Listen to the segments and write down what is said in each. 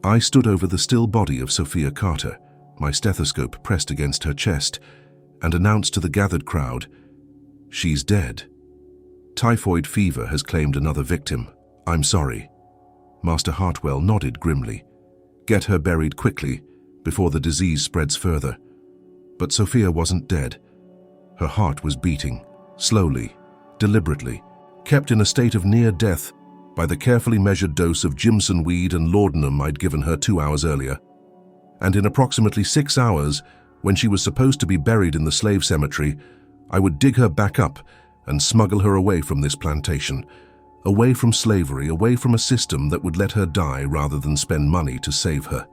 I stood over the still body of Sophia Carter, my stethoscope pressed against her chest, and announced to the gathered crowd, "She's dead. Typhoid fever has claimed another victim. I'm sorry." Master Hartwell nodded grimly. "Get her buried quickly, before the disease spreads further." But Sophia wasn't dead. Her heart was beating, slowly, deliberately, kept in a state of near death by the carefully measured dose of Jimson weed and laudanum I'd given her 2 hours earlier. And in approximately 6 hours, when she was supposed to be buried in the slave cemetery, I would dig her back up and smuggle her away from this plantation, away from slavery, away from a system that would let her die rather than spend money to save her.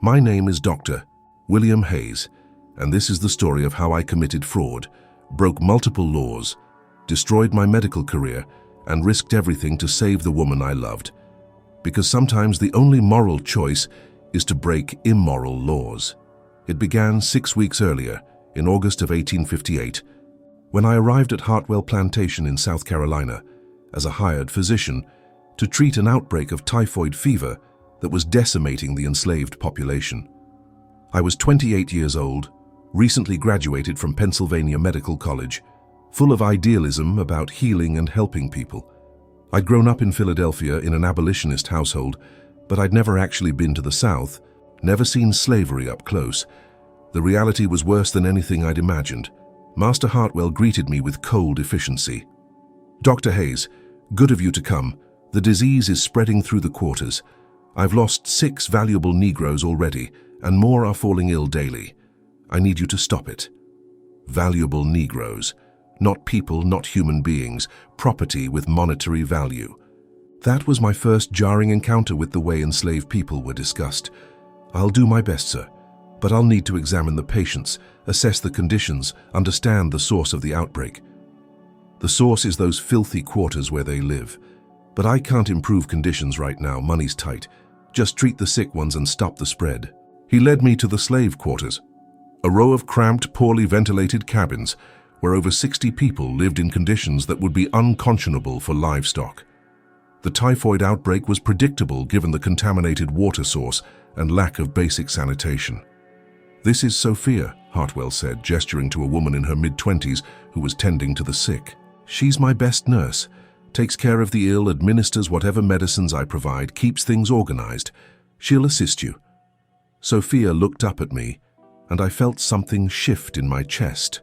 My name is Dr. William Hayes, and this is the story of how I committed fraud, broke multiple laws, destroyed my medical career, and risked everything to save the woman I loved. Because sometimes the only moral choice is to break immoral laws. It began 6 weeks earlier, in August of 1858, when I arrived at Hartwell Plantation in South Carolina as a hired physician to treat an outbreak of typhoid fever that was decimating the enslaved population. I was 28 years old, recently graduated from Pennsylvania Medical College, full of idealism about healing and helping people. I'd grown up in Philadelphia in an abolitionist household, but I'd never actually been to the South, never seen slavery up close. The reality was worse than anything I'd imagined. Master Hartwell greeted me with cold efficiency. "Dr. Hayes, good of you to come. The disease is spreading through the quarters. I've lost 6 valuable Negroes already, and more are falling ill daily. I need you to stop it." Valuable Negroes. Not people, not human beings, property with monetary value. That was my first jarring encounter with the way enslaved people were discussed. "I'll do my best, sir, but I'll need to examine the patients, assess the conditions, understand the source of the outbreak." "The source is those filthy quarters where they live. But I can't improve conditions right now, money's tight. Just treat the sick ones and stop the spread." He led me to the slave quarters, a row of cramped, poorly ventilated cabins where over 60 people lived in conditions that would be unconscionable for livestock. The typhoid outbreak was predictable given the contaminated water source and lack of basic sanitation. "This is Sophia," Hartwell said, gesturing to a woman in her mid-20s who was tending to the sick. "She's my best nurse, takes care of the ill, administers whatever medicines I provide, keeps things organized. She'll assist you." Sophia looked up at me, and I felt something shift in my chest.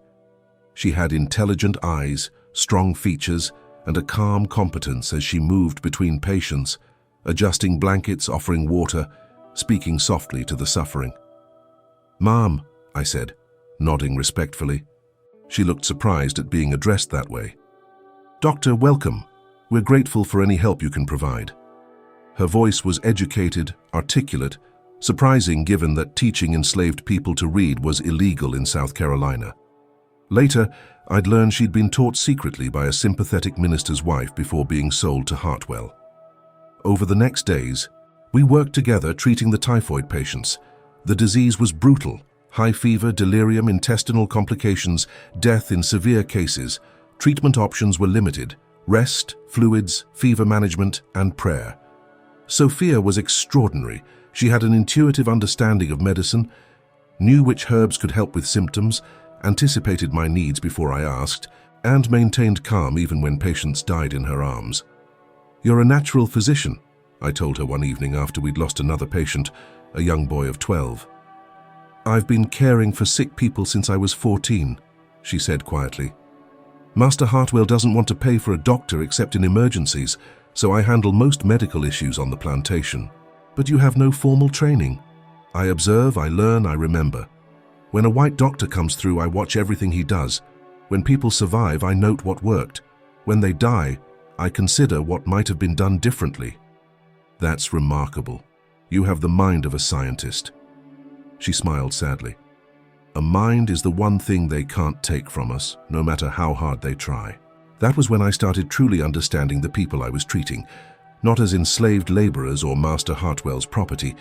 She had intelligent eyes, strong features, and a calm competence as she moved between patients, adjusting blankets, offering water, speaking softly to the suffering. "Ma'am," I said, nodding respectfully. She looked surprised at being addressed that way. "Doctor, welcome. We're grateful for any help you can provide." Her voice was educated, articulate, surprising given that teaching enslaved people to read was illegal in South Carolina. Later, I'd learned she'd been taught secretly by a sympathetic minister's wife before being sold to Hartwell. Over the next days, we worked together treating the typhoid patients. The disease was brutal: high fever, delirium, intestinal complications, death in severe cases. Treatment options were limited: rest, fluids, fever management, and prayer. Sophia was extraordinary. She had an intuitive understanding of medicine, knew which herbs could help with symptoms, anticipated my needs before I asked, and maintained calm even when patients died in her arms. "You're a natural physician," I told her one evening after we'd lost another patient, a young boy of 12. "I've been caring for sick people since I was 14, she said quietly. "Master Hartwell doesn't want to pay for a doctor except in emergencies, so I handle most medical issues on the plantation." "But you have no formal training." "I observe, I learn, I remember. When a white doctor comes through, I watch everything he does. When people survive, I note what worked. When they die, I consider what might have been done differently." "That's remarkable. You have the mind of a scientist." She smiled sadly. "A mind is the one thing they can't take from us, no matter how hard they try." That was when I started truly understanding the people I was treating, not as enslaved laborers or Master Hartwell's property,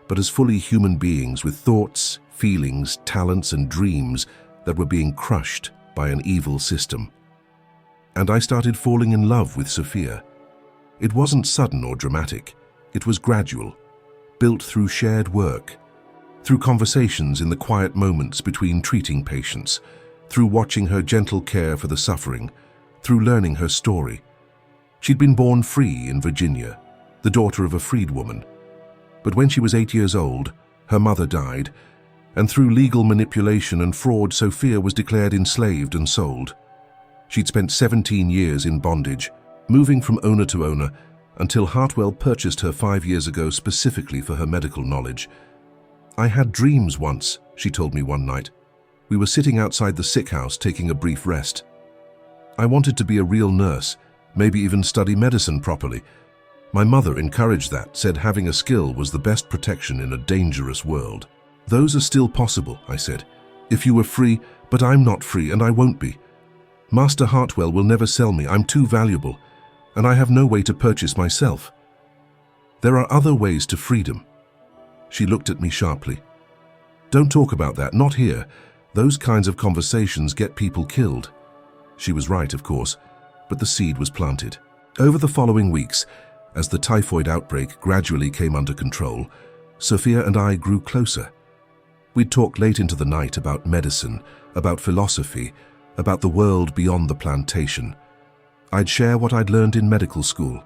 but as fully human beings with thoughts, feelings, talents, and dreams that were being crushed by an evil system. And I started falling in love with Sophia. It wasn't sudden or dramatic. It was gradual. built through shared work, through conversations in the quiet moments between treating patients, through watching her gentle care for the suffering, through learning her story. She'd been born free in Virginia, the daughter of a freedwoman. But when she was 8 years old, her mother died, and through legal manipulation and fraud, Sophia was declared enslaved and sold. She'd spent 17 years in bondage, moving from owner to owner, until Hartwell purchased her 5 years ago specifically for her medical knowledge. "I had dreams once," she told me one night. "We were sitting outside the sick house taking a brief rest. I wanted to be a real nurse, maybe even study medicine properly. My mother encouraged that, said having a skill was the best protection in a dangerous world. Those are still possible," I said, "if you were free, but I'm not free and I won't be. Master Hartwell will never sell me, I'm too valuable, and I have no way to purchase myself. There are other ways to freedom." She looked at me sharply. "Don't talk about that, not here. Those kinds of conversations get people killed." She was right, of course, but the seed was planted. Over the following weeks, as the typhoid outbreak gradually came under control, Sophia and I grew closer. We'd talk late into the night about medicine, about philosophy, about the world beyond the plantation. I'd share what I'd learned in medical school,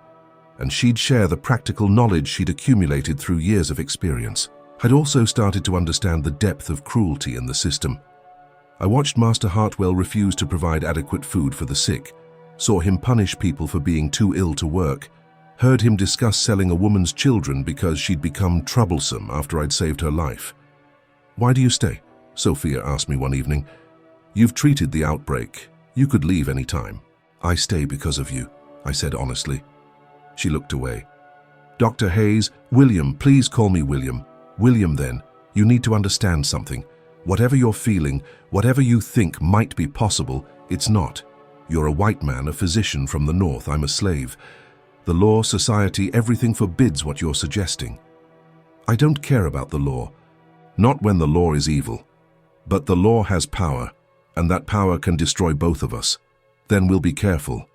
and she'd share the practical knowledge she'd accumulated through years of experience. I'd also started to understand the depth of cruelty in the system. I watched Master Hartwell refuse to provide adequate food for the sick, saw him punish people for being too ill to work, heard him discuss selling a woman's children because she'd become troublesome after I'd saved her life. "Why do you stay?" Sophia asked me one evening. "You've treated the outbreak. You could leave any time." "I stay because of you," I said honestly. She looked away. "Dr. Hayes, William, please call me William. William then, you need to understand something. Whatever you're feeling, whatever you think might be possible, it's not. You're a white man, a physician from the north, I'm a slave. The law, society, everything forbids what you're suggesting. I don't care about the law. Not when the law is evil. But the law has power, and that power can destroy both of us. Then we'll be careful."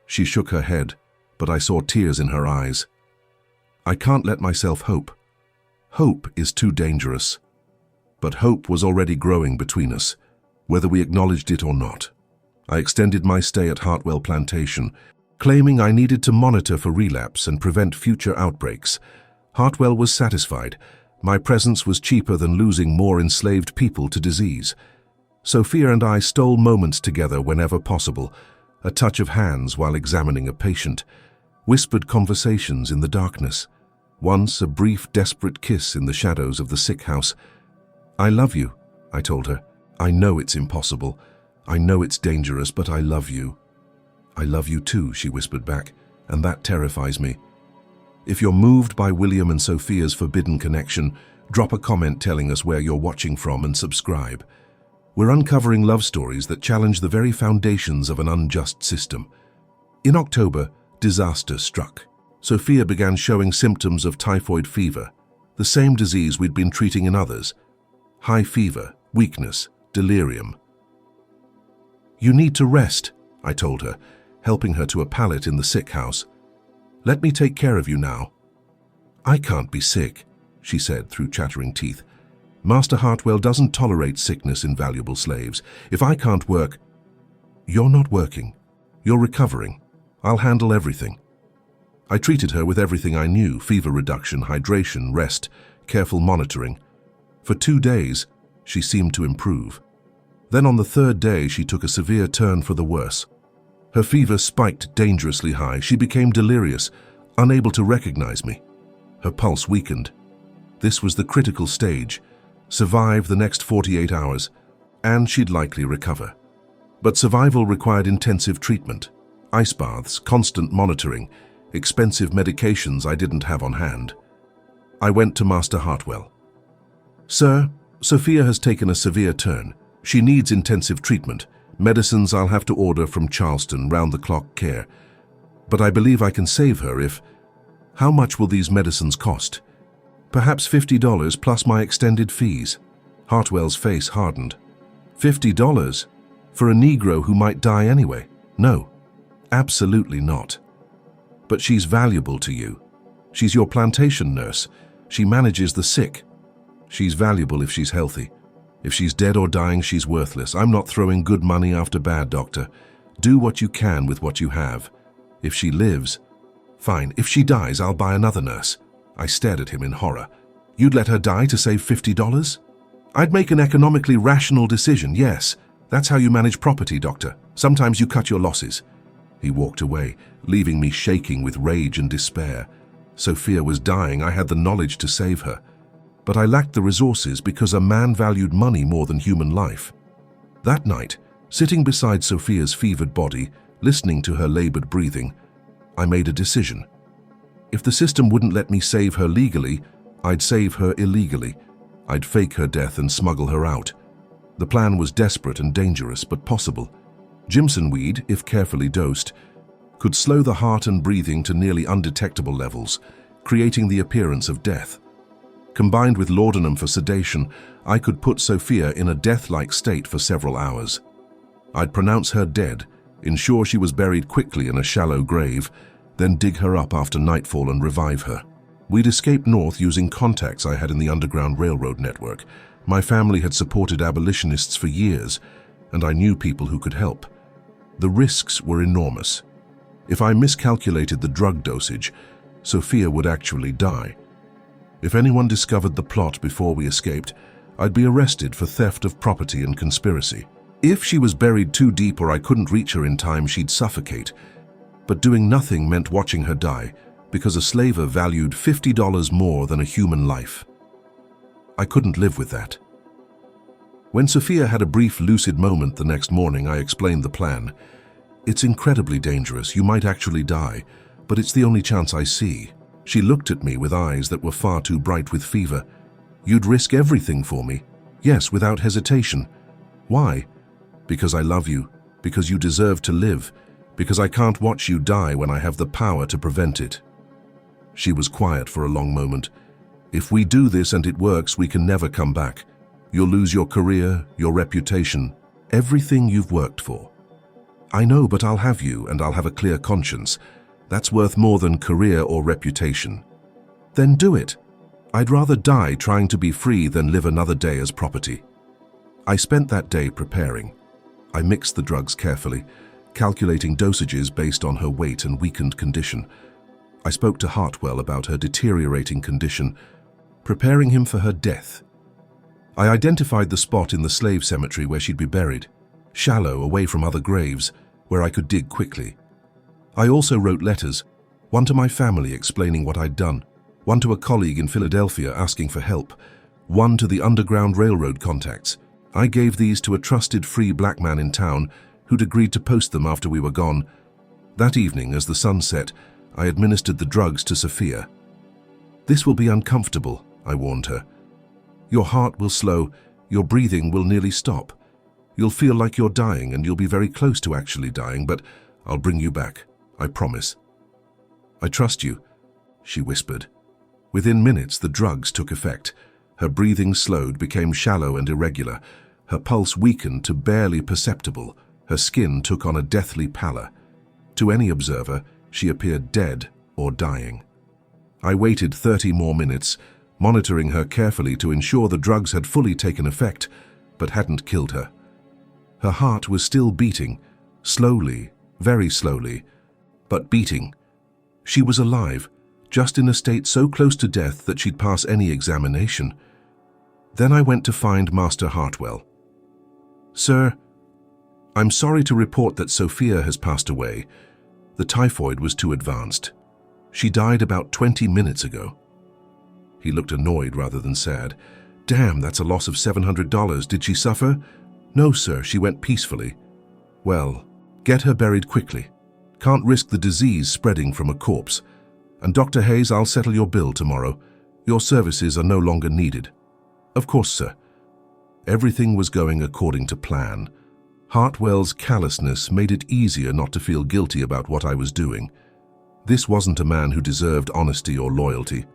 She shook her head, but I saw tears in her eyes. "I can't let myself hope. Hope is too dangerous." But hope was already growing between us, whether we acknowledged it or not. I extended my stay at Hartwell Plantation, claiming I needed to monitor for relapse and prevent future outbreaks. Hartwell was satisfied. My presence was cheaper than losing more enslaved people to disease. Sophia and I stole moments together whenever possible, a touch of hands while examining a patient, whispered conversations in the darkness, once a brief, desperate kiss in the shadows of the sick house. "I love you," I told her. "I know it's impossible. I know it's dangerous, but I love you." "I love you too," she whispered back, "and that terrifies me." If you're moved by William and Sophia's forbidden connection, drop a comment telling us where you're watching from and subscribe. We're uncovering love stories that challenge the very foundations of an unjust system. In October, disaster struck. Sophia began showing symptoms of typhoid fever, the same disease we'd been treating in others. High fever, weakness, delirium. "You need to rest," I told her, helping her to a pallet in the sick house. "Let me take care of you now." "I can't be sick," she said through chattering teeth. "Master Hartwell doesn't tolerate sickness in valuable slaves. If I can't work—" "You're not working. You're recovering. I'll handle everything." I treated her with everything I knew: fever reduction, hydration, rest, careful monitoring. For 2 days, she seemed to improve. Then on the 3rd day, she took a severe turn for the worse. Her fever spiked dangerously high. She became delirious, unable to recognize me. Her pulse weakened. This was the critical stage. Survive the next 48 hours, and she'd likely recover. But survival required intensive treatment, ice baths, constant monitoring, expensive medications I didn't have on hand. I went to Master Hartwell. "Sir, Sophia has taken a severe turn. She needs intensive treatment. Medicines I'll have to order from Charleston, round-the-clock care. But I believe I can save her if—" "How much will these medicines cost?" "Perhaps $50 plus my extended fees." Hartwell's face hardened. $50? For a Negro who might die anyway? No, absolutely not. "But she's valuable to you. She's your plantation nurse. She manages the sick. She's valuable if she's healthy. If she's dead or dying, she's worthless. I'm not throwing good money after bad, doctor. Do what you can with what you have. If she lives, fine. If she dies, I'll buy another nurse. I stared at him in horror. You'd let her die to save $50? I'd make an economically rational decision, yes. That's how you manage property, doctor. Sometimes you cut your losses. He walked away, leaving me shaking with rage and despair. Sophia was dying. I had the knowledge to save her. But I lacked the resources because a man valued money more than human life. That night, sitting beside Sophia's fevered body, listening to her labored breathing, I made a decision. If the system wouldn't let me save her legally, I'd save her illegally. I'd fake her death and smuggle her out. The plan was desperate and dangerous, but possible. Jimson weed, if carefully dosed, could slow the heart and breathing to nearly undetectable levels, creating the appearance of death. Combined with laudanum for sedation, I could put Sophia in a death-like state for several hours. I'd pronounce her dead, ensure she was buried quickly in a shallow grave, then dig her up after nightfall and revive her. We'd escaped north using contacts I had in the Underground Railroad network. My family had supported abolitionists for years, and I knew people who could help. The risks were enormous. If I miscalculated the drug dosage, Sophia would actually die. If anyone discovered the plot before we escaped, I'd be arrested for theft of property and conspiracy. If she was buried too deep or I couldn't reach her in time, she'd suffocate. But doing nothing meant watching her die, because a slaver valued $50 more than a human life. I couldn't live with that. When Sophia had a brief lucid moment the next morning, I explained the plan. It's incredibly dangerous, you might actually die, but it's the only chance I see. She looked at me with eyes that were far too bright with fever. You'd risk everything for me? Yes, without hesitation. Why? Because I love you, because you deserve to live, because I can't watch you die when I have the power to prevent it. She was quiet for a long moment. If we do this and it works, we can never come back. You'll lose your career, your reputation, everything you've worked for. I know, but I'll have you, and I'll have a clear conscience. That's worth more than career or reputation. Then do it. I'd rather die trying to be free than live another day as property. I spent that day preparing. I mixed the drugs carefully, calculating dosages based on her weight and weakened condition. I spoke to Hartwell about her deteriorating condition, preparing him for her death. I identified the spot in the slave cemetery where she'd be buried, shallow, away from other graves, where I could dig quickly. I also wrote letters, one to my family explaining what I'd done, one to a colleague in Philadelphia asking for help, one to the Underground Railroad contacts. I gave these to a trusted free black man in town who'd agreed to post them after we were gone. That evening, as the sun set, I administered the drugs to Sophia. This will be uncomfortable, I warned her. Your heart will slow, your breathing will nearly stop. You'll feel like you're dying and you'll be very close to actually dying, but I'll bring you back, I promise. I trust you, she whispered. Within minutes, the drugs took effect. Her breathing slowed, became shallow and irregular. Her pulse weakened to barely perceptible. Her skin took on a deathly pallor. To any observer, she appeared dead or dying. I waited 30 more minutes, monitoring her carefully to ensure the drugs had fully taken effect, but hadn't killed her. Her heart was still beating, slowly, very slowly, but beating. She was alive, just in a state so close to death that she'd pass any examination. Then I went to find Master Hartwell. Sir, I'm sorry to report that Sophia has passed away. The typhoid was too advanced. She died about 20 minutes ago. He looked annoyed rather than sad. Damn, that's a loss of $700. Did she suffer? No, sir, she went peacefully. Well, get her buried quickly. Can't risk the disease spreading from a corpse. And Dr. Hayes, I'll settle your bill tomorrow. Your services are no longer needed. Of course, sir. Everything was going according to plan. Hartwell's callousness made it easier not to feel guilty about what I was doing. This wasn't a man who deserved honesty or loyalty.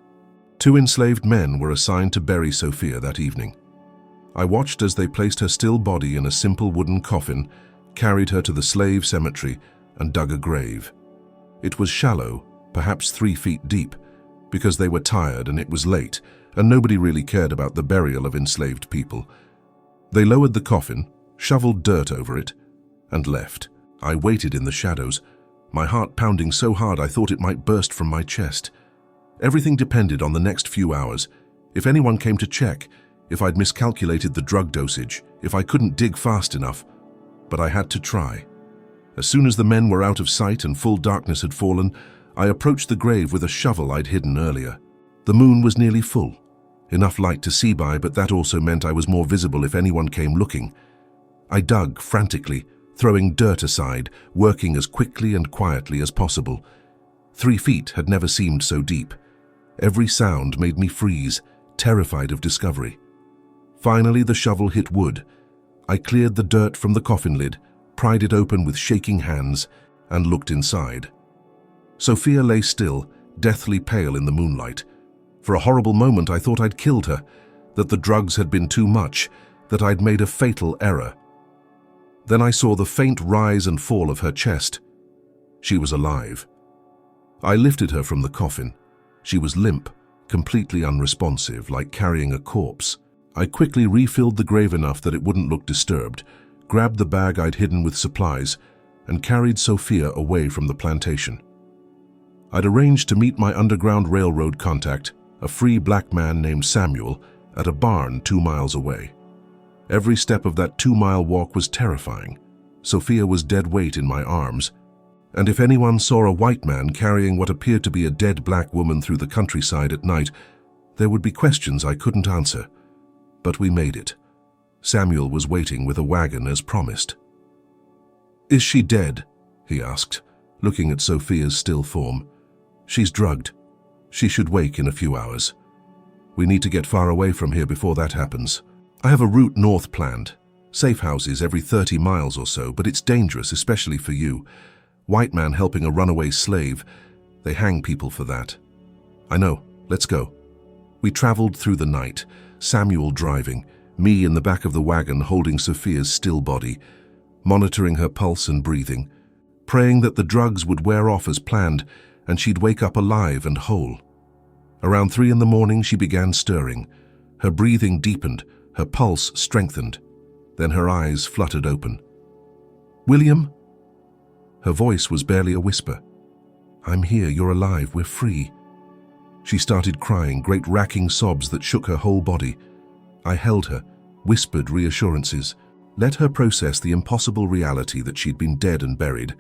2 enslaved men were assigned to bury Sophia that evening. I watched as they placed her still body in a simple wooden coffin, carried her to the slave cemetery, and dug a grave. It was shallow, perhaps 3 feet deep, because they were tired and it was late, and nobody really cared about the burial of enslaved people. They lowered the coffin, shoveled dirt over it, and left. I waited in the shadows, my heart pounding so hard I thought it might burst from my chest. Everything depended on the next few hours. If anyone came to check, if I'd miscalculated the drug dosage, if I couldn't dig fast enough. But I had to try. As soon as the men were out of sight and full darkness had fallen, I approached the grave with a shovel I'd hidden earlier. The moon was nearly full. Enough light to see by, but that also meant I was more visible if anyone came looking. I dug frantically, throwing dirt aside, working as quickly and quietly as possible. 3 feet had never seemed so deep. Every sound made me freeze, terrified of discovery. Finally, the shovel hit wood. I cleared the dirt from the coffin lid, pried it open with shaking hands, and looked inside. Sophia lay still, deathly pale in the moonlight. For a horrible moment I thought I'd killed her, that the drugs had been too much, that I'd made a fatal error. Then I saw the faint rise and fall of her chest. She was alive. I lifted her from the coffin. She was limp, completely unresponsive, like carrying a corpse. I quickly refilled the grave enough that it wouldn't look disturbed, grabbed the bag I'd hidden with supplies, and carried Sophia away from the plantation. I'd arranged to meet my Underground Railroad contact, a free black man named Samuel, at a barn 2 miles away. Every step of that 2-mile walk was terrifying. Sophia was dead weight in my arms, and if anyone saw a white man carrying what appeared to be a dead black woman through the countryside at night, there would be questions I couldn't answer. But we made it. Samuel was waiting with a wagon as promised. "Is she dead?" he asked, looking at Sophia's still form. "She's drugged. She should wake in a few hours. We need to get far away from here before that happens. I have a route north planned. Safe houses every 30 miles or so, but it's dangerous, especially for you. White man helping a runaway slave. They hang people for that." "I know. Let's go." We traveled through the night, Samuel driving, me in the back of the wagon holding Sophia's still body, monitoring her pulse and breathing, praying that the drugs would wear off as planned and she'd wake up alive and whole. Around 3 in the morning, she began stirring. Her breathing deepened, her pulse strengthened. Then her eyes fluttered open. "William?" Her voice was barely a whisper. "I'm here, you're alive, we're free." She started crying, great racking sobs that shook her whole body. I held her, whispered reassurances, let her process the impossible reality that she'd been dead and buried,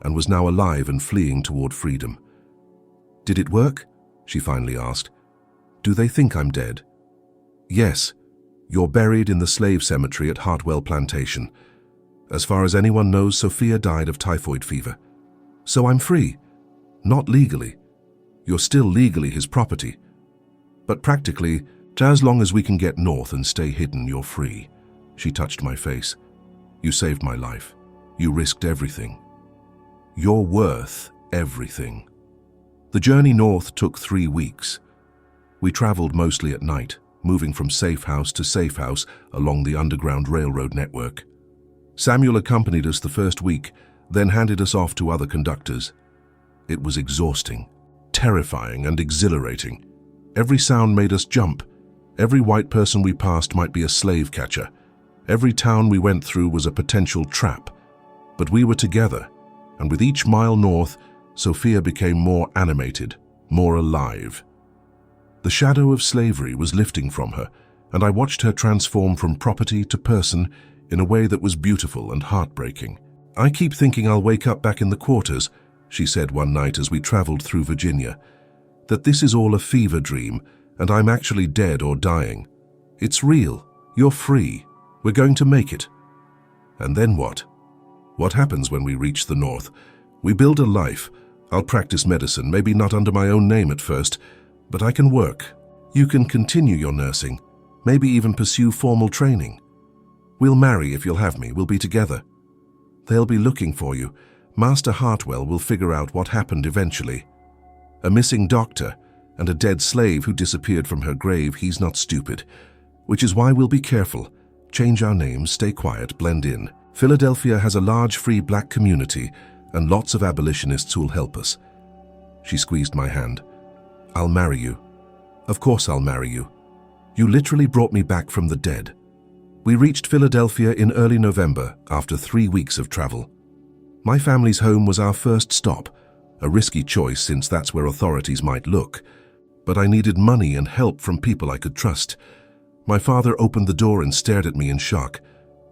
and was now alive and fleeing toward freedom. "Did it work?" she finally asked. "Do they think I'm dead?" "Yes. You're buried in the slave cemetery at Hartwell Plantation. As far as anyone knows, Sophia died of typhoid fever. So I'm free. Not legally. You're still legally his property. But practically, as long as we can get north and stay hidden, you're free." She touched my face. "You saved my life. You risked everything. You're worth everything." The journey north took 3 weeks. We traveled mostly at night, moving from safe house to safe house along the Underground Railroad network. Samuel accompanied us the first week, then handed us off to other conductors. It was exhausting, terrifying, and exhilarating. Every sound made us jump. Every white person we passed might be a slave catcher. Every town we went through was a potential trap. But we were together, and with each mile north, Sophia became more animated, more alive. The shadow of slavery was lifting from her, and I watched her transform from property to person in a way that was beautiful and heartbreaking. "I keep thinking I'll wake up back in the quarters," she said one night as we traveled through Virginia, "that this is all a fever dream, and I'm actually dead or dying. It's real. You're free. We're going to make it." And then what? What happens when we reach the north? We build a life. I'll practice medicine, maybe not under my own name at first, but I can work. You can continue your nursing, maybe even pursue formal training. We'll marry if you'll have me. We'll be together. They'll be looking for you. Master Hartwell will figure out what happened eventually. A missing doctor and a dead slave who disappeared from her grave, he's not stupid. Which is why we'll be careful. Change our names, stay quiet, blend in. Philadelphia has a large free black community and lots of abolitionists who'll help us. She squeezed my hand. I'll marry you. Of course I'll marry you. You literally brought me back from the dead. We reached Philadelphia in early November after 3 weeks of travel. My family's home was our first stop, a risky choice since that's where authorities might look. But I needed money and help from people I could trust. My father opened the door and stared at me in shock.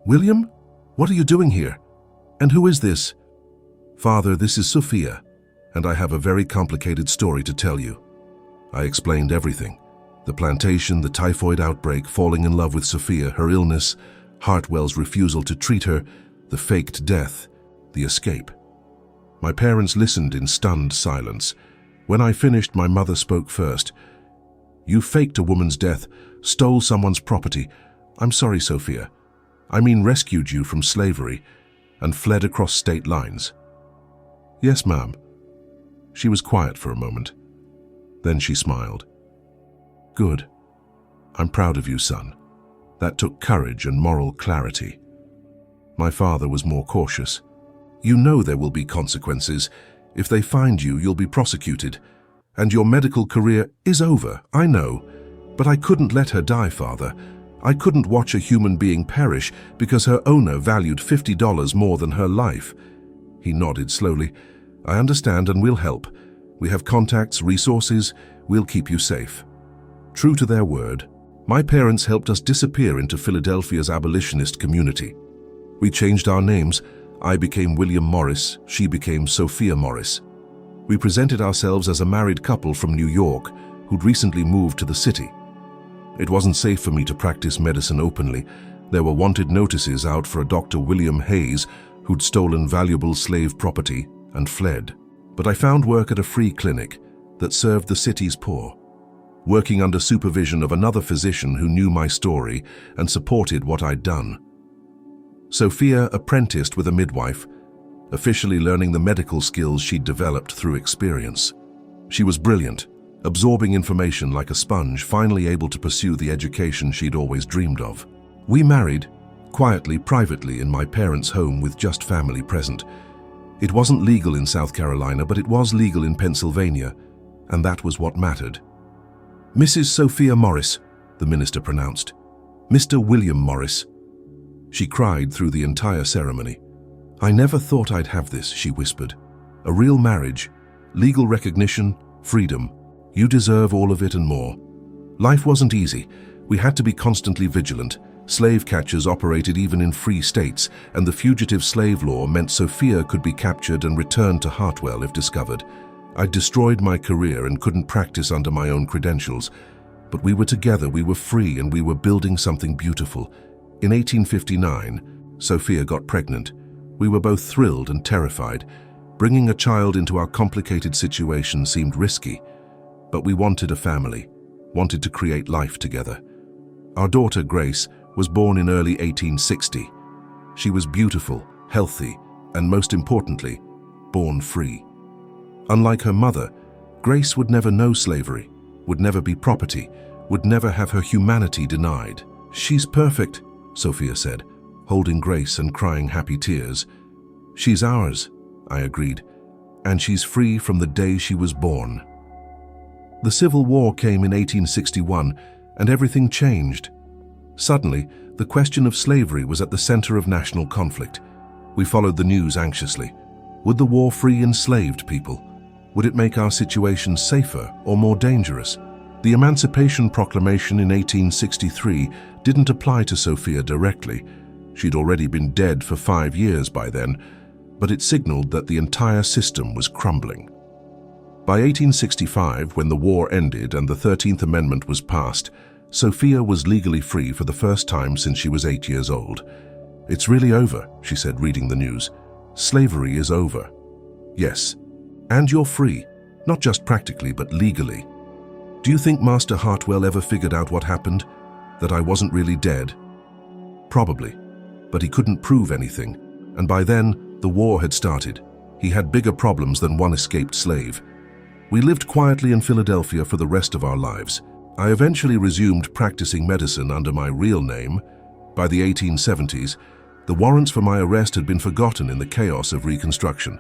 "William, what are you doing here? And who is this?" "Father, this is Sophia, and I have a very complicated story to tell you." I explained everything. The plantation, the typhoid outbreak, falling in love with Sophia, her illness, Hartwell's refusal to treat her, the faked death, the escape. My parents listened in stunned silence. When I finished, my mother spoke first. "You faked a woman's death, stole someone's property. I'm sorry, Sophia. I mean rescued you from slavery and fled across state lines." "Yes, ma'am." She was quiet for a moment. Then she smiled. "Good. I'm proud of you, son. That took courage and moral clarity." My father was more cautious. "You know there will be consequences. If they find you, you'll be prosecuted. And your medical career is over, I know. But I couldn't let her die, Father. I couldn't watch a human being perish because her owner valued $50 more than her life." He nodded slowly. "I understand and we'll help. We have contacts, resources. We'll keep you safe." True to their word, my parents helped us disappear into Philadelphia's abolitionist community. We changed our names. I became William Morris, she became Sophia Morris. We presented ourselves as a married couple from New York who'd recently moved to the city. It wasn't safe for me to practice medicine openly. There were wanted notices out for a Dr. William Hayes who'd stolen valuable slave property and fled. But I found work at a free clinic that served the city's poor, working under supervision of another physician who knew my story and supported what I'd done. Sophia apprenticed with a midwife, officially learning the medical skills she'd developed through experience. She was brilliant, absorbing information like a sponge, finally able to pursue the education she'd always dreamed of. We married, quietly, privately, in my parents' home with just family present. It wasn't legal in South Carolina, but it was legal in Pennsylvania, and that was what mattered. "Mrs. Sophia Morris," the minister pronounced. "Mr. William Morris." She cried through the entire ceremony. "I never thought I'd have this," she whispered. "A real marriage, legal recognition, freedom. You deserve all of it and more." Life wasn't easy. We had to be constantly vigilant. Slave catchers operated even in free states, and the fugitive slave law meant Sophia could be captured and returned to Hartwell if discovered. I'd destroyed my career and couldn't practice under my own credentials. But we were together, we were free, and we were building something beautiful. In 1859, Sophia got pregnant. We were both thrilled and terrified. Bringing a child into our complicated situation seemed risky. But we wanted a family, wanted to create life together. Our daughter, Grace, was born in early 1860. She was beautiful, healthy, and most importantly, born free. Unlike her mother, Grace would never know slavery, would never be property, would never have her humanity denied. "She's perfect," Sophia said, holding Grace and crying happy tears. "She's ours," I agreed, "and she's free from the day she was born." The Civil War came in 1861, and everything changed. Suddenly, the question of slavery was at the center of national conflict. We followed the news anxiously. Would the war free enslaved people? Would it make our situation safer or more dangerous? The Emancipation Proclamation in 1863 didn't apply to Sophia directly. She'd already been dead for 5 years by then, but it signaled that the entire system was crumbling. By 1865, when the war ended and the 13th Amendment was passed, Sophia was legally free for the first time since she was 8 years old. "It's really over," she said, reading the news. "Slavery is over." "Yes, and you're free, not just practically, but legally." "Do you think Master Hartwell ever figured out what happened? That I wasn't really dead?" "Probably, but he couldn't prove anything, and by then, the war had started. He had bigger problems than one escaped slave. We lived quietly in Philadelphia for the rest of our lives. I eventually resumed practicing medicine under my real name. By the 1870s, the warrants for my arrest had been forgotten in the chaos of Reconstruction.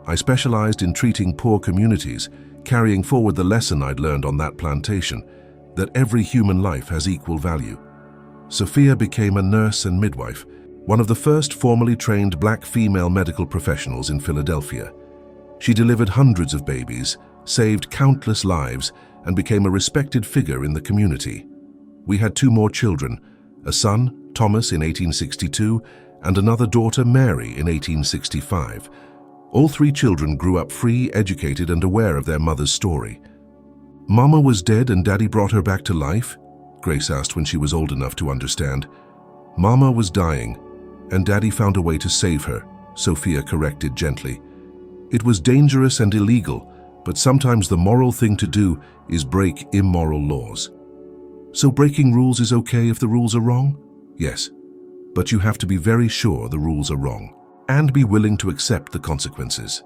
I specialized in treating poor communities, carrying forward the lesson I'd learned on that plantation, that every human life has equal value. Sophia became a nurse and midwife, one of the first formally trained black female medical professionals in Philadelphia. She delivered hundreds of babies, saved countless lives, and became a respected figure in the community. We had 2 more children, a son, Thomas, in 1862, and another daughter, Mary, in 1865. All 3 children grew up free, educated, and aware of their mother's story. "Mama was dead and Daddy brought her back to life?" Grace asked when she was old enough to understand. "Mama was dying, and Daddy found a way to save her," Sophia corrected gently. "It was dangerous and illegal, but sometimes the moral thing to do is break immoral laws." "So breaking rules is okay if the rules are wrong?" "Yes, but you have to be very sure the rules are wrong, and be willing to accept the consequences."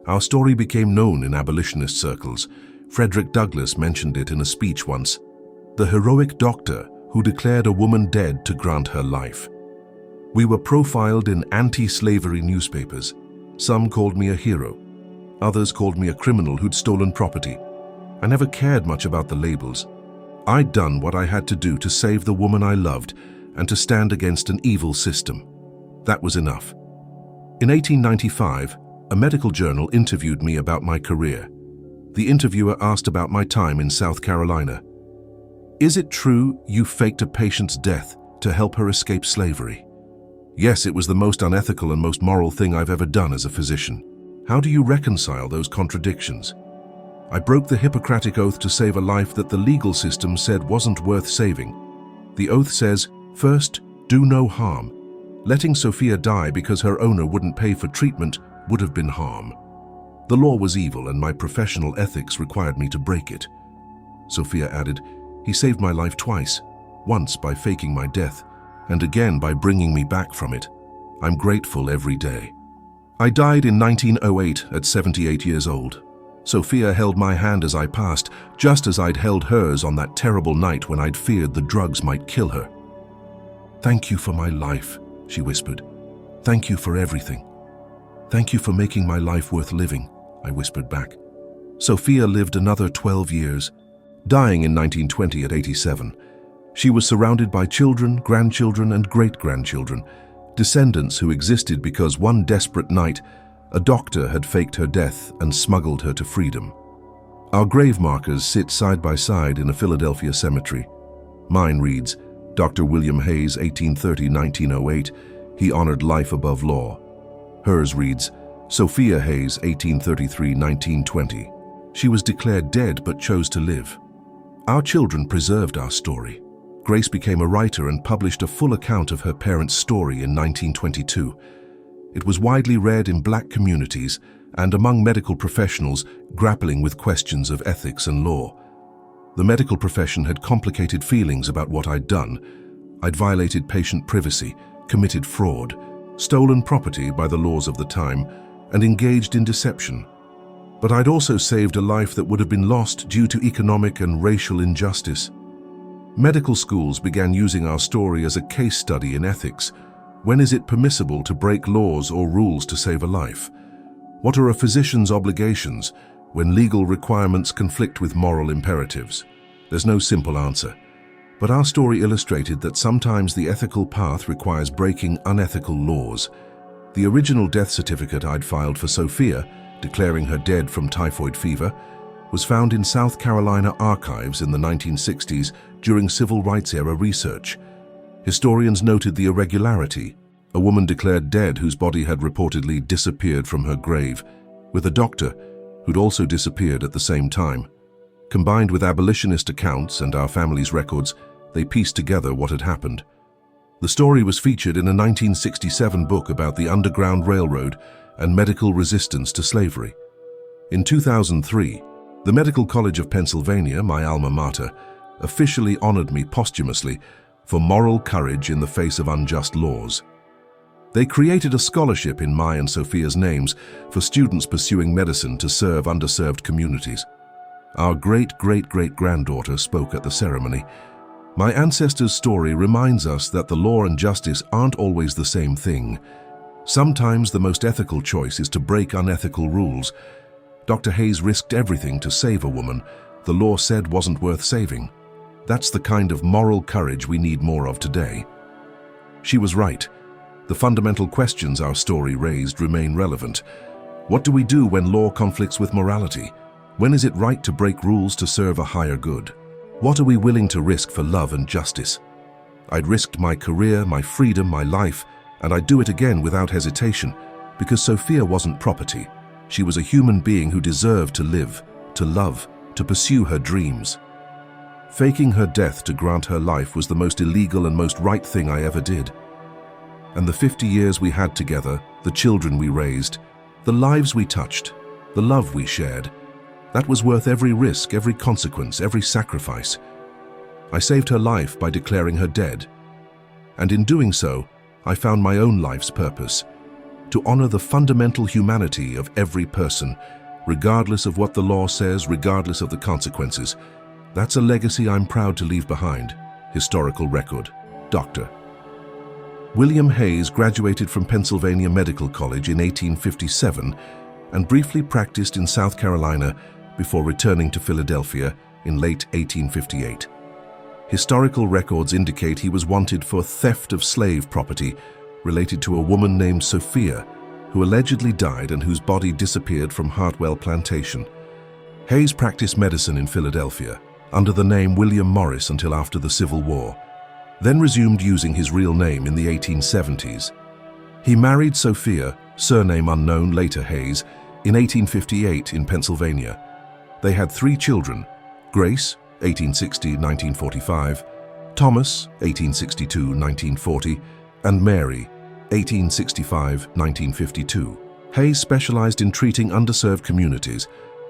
Our story became known in abolitionist circles. Frederick Douglass mentioned it in a speech once. The heroic doctor who declared a woman dead to grant her life. We were profiled in anti-slavery newspapers. Some called me a hero. Others called me a criminal who'd stolen property. I never cared much about the labels. I'd done what I had to do to save the woman I loved and to stand against an evil system. That was enough. In 1895, a medical journal interviewed me about my career. The interviewer asked about my time in South Carolina. "Is it true you faked a patient's death to help her escape slavery?" "Yes, it was the most unethical and most moral thing I've ever done as a physician." "How do you reconcile those contradictions?" "I broke the Hippocratic Oath to save a life that the legal system said wasn't worth saving. The oath says, first, do no harm. Letting Sophia die because her owner wouldn't pay for treatment would have been harm. The law was evil and my professional ethics required me to break it." Sophia added, "He saved my life twice, once by faking my death, and again by bringing me back from it. I'm grateful every day." I died in 1908 at 78 years old. Sophia held my hand as I passed, just as I'd held hers on that terrible night when I'd feared the drugs might kill her. "Thank you for my life," she whispered. "Thank you for everything." "Thank you for making my life worth living," I whispered back. Sophia lived another 12 years, dying in 1920 at 87. She was surrounded by children, grandchildren, and great-grandchildren, descendants who existed because one desperate night, a doctor had faked her death and smuggled her to freedom. Our grave markers sit side by side in a Philadelphia cemetery. Mine reads, Dr. William Hayes, 1830-1908, he honored life above law. Hers reads, Sophia Hayes, 1833-1920. She was declared dead but chose to live. Our children preserved our story. Grace became a writer and published a full account of her parents' story in 1922. It was widely read in black communities and among medical professionals grappling with questions of ethics and law. The medical profession had complicated feelings about what I'd done. I'd violated patient privacy, committed fraud, stolen property by the laws of the time, and engaged in deception. But I'd also saved a life that would have been lost due to economic and racial injustice. Medical schools began using our story as a case study in ethics. When is it permissible to break laws or rules to save a life? What are a physician's obligations when legal requirements conflict with moral imperatives? There's no simple answer. But our story illustrated that sometimes the ethical path requires breaking unethical laws. The original death certificate I'd filed for Sophia, declaring her dead from typhoid fever, was found in South Carolina archives in the 1960s during civil rights era research. Historians noted the irregularity. A woman declared dead whose body had reportedly disappeared from her grave, with a doctor who'd also disappeared at the same time. Combined with abolitionist accounts and our family's records, they pieced together what had happened. The story was featured in a 1967 book about the Underground Railroad and medical resistance to slavery. In 2003, the Medical College of Pennsylvania, my alma mater, officially honored me posthumously for moral courage in the face of unjust laws. They created a scholarship in my and Sophia's names for students pursuing medicine to serve underserved communities. Our great-great-great-granddaughter spoke at the ceremony. My ancestors' story reminds us that the law and justice aren't always the same thing. Sometimes the most ethical choice is to break unethical rules. Dr. Hayes risked everything to save a woman the law said wasn't worth saving. That's the kind of moral courage we need more of today. She was right. The fundamental questions our story raised remain relevant. What do we do when law conflicts with morality? When is it right to break rules to serve a higher good? What are we willing to risk for love and justice? I'd risked my career, my freedom, my life, and I'd do it again without hesitation, because Sophia wasn't property. She was a human being who deserved to live, to love, to pursue her dreams. Faking her death to grant her life was the most illegal and most right thing I ever did. And the 50 years we had together, the children we raised, the lives we touched, the love we shared, that was worth every risk, every consequence, every sacrifice. I saved her life by declaring her dead. And in doing so, I found my own life's purpose, to honor the fundamental humanity of every person, regardless of what the law says, regardless of the consequences. That's a legacy I'm proud to leave behind. Historical record. Dr. William Hayes graduated from Pennsylvania Medical College in 1857 and briefly practiced in South Carolina before returning to Philadelphia in late 1858. Historical records indicate he was wanted for theft of slave property related to a woman named Sophia, who allegedly died and whose body disappeared from Hartwell Plantation. Hayes practiced medicine in Philadelphia under the name William Morris until after the Civil War, then resumed using his real name in the 1870s. He married Sophia, surname unknown, later Hayes, in 1858 in Pennsylvania. They had 3 children: Grace, 1860-1945, Thomas, 1862-1940, and Mary, 1865-1952. Hayes specialized in treating underserved communities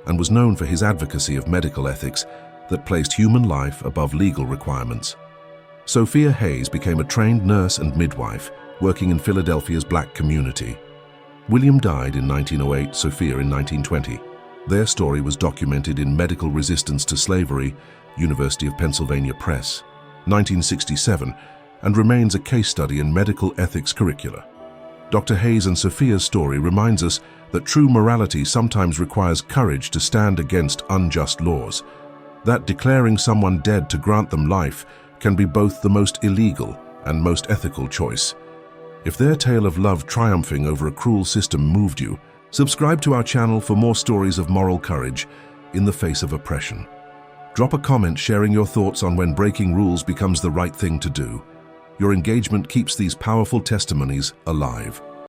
and was known for his advocacy of medical ethics that placed human life above legal requirements. Sophia Hayes became a trained nurse and midwife working in Philadelphia's black community. William died in 1908, Sophia in 1920. Their story was documented in Medical Resistance to Slavery, University of Pennsylvania Press, 1967, and remains a case study in medical ethics curricula. Dr. Hayes and Sophia's story reminds us that true morality sometimes requires courage to stand against unjust laws, that declaring someone dead to grant them life can be both the most illegal and most ethical choice. If their tale of love triumphing over a cruel system moved you, subscribe to our channel for more stories of moral courage in the face of oppression. Drop a comment sharing your thoughts on when breaking rules becomes the right thing to do. Your engagement keeps these powerful testimonies alive.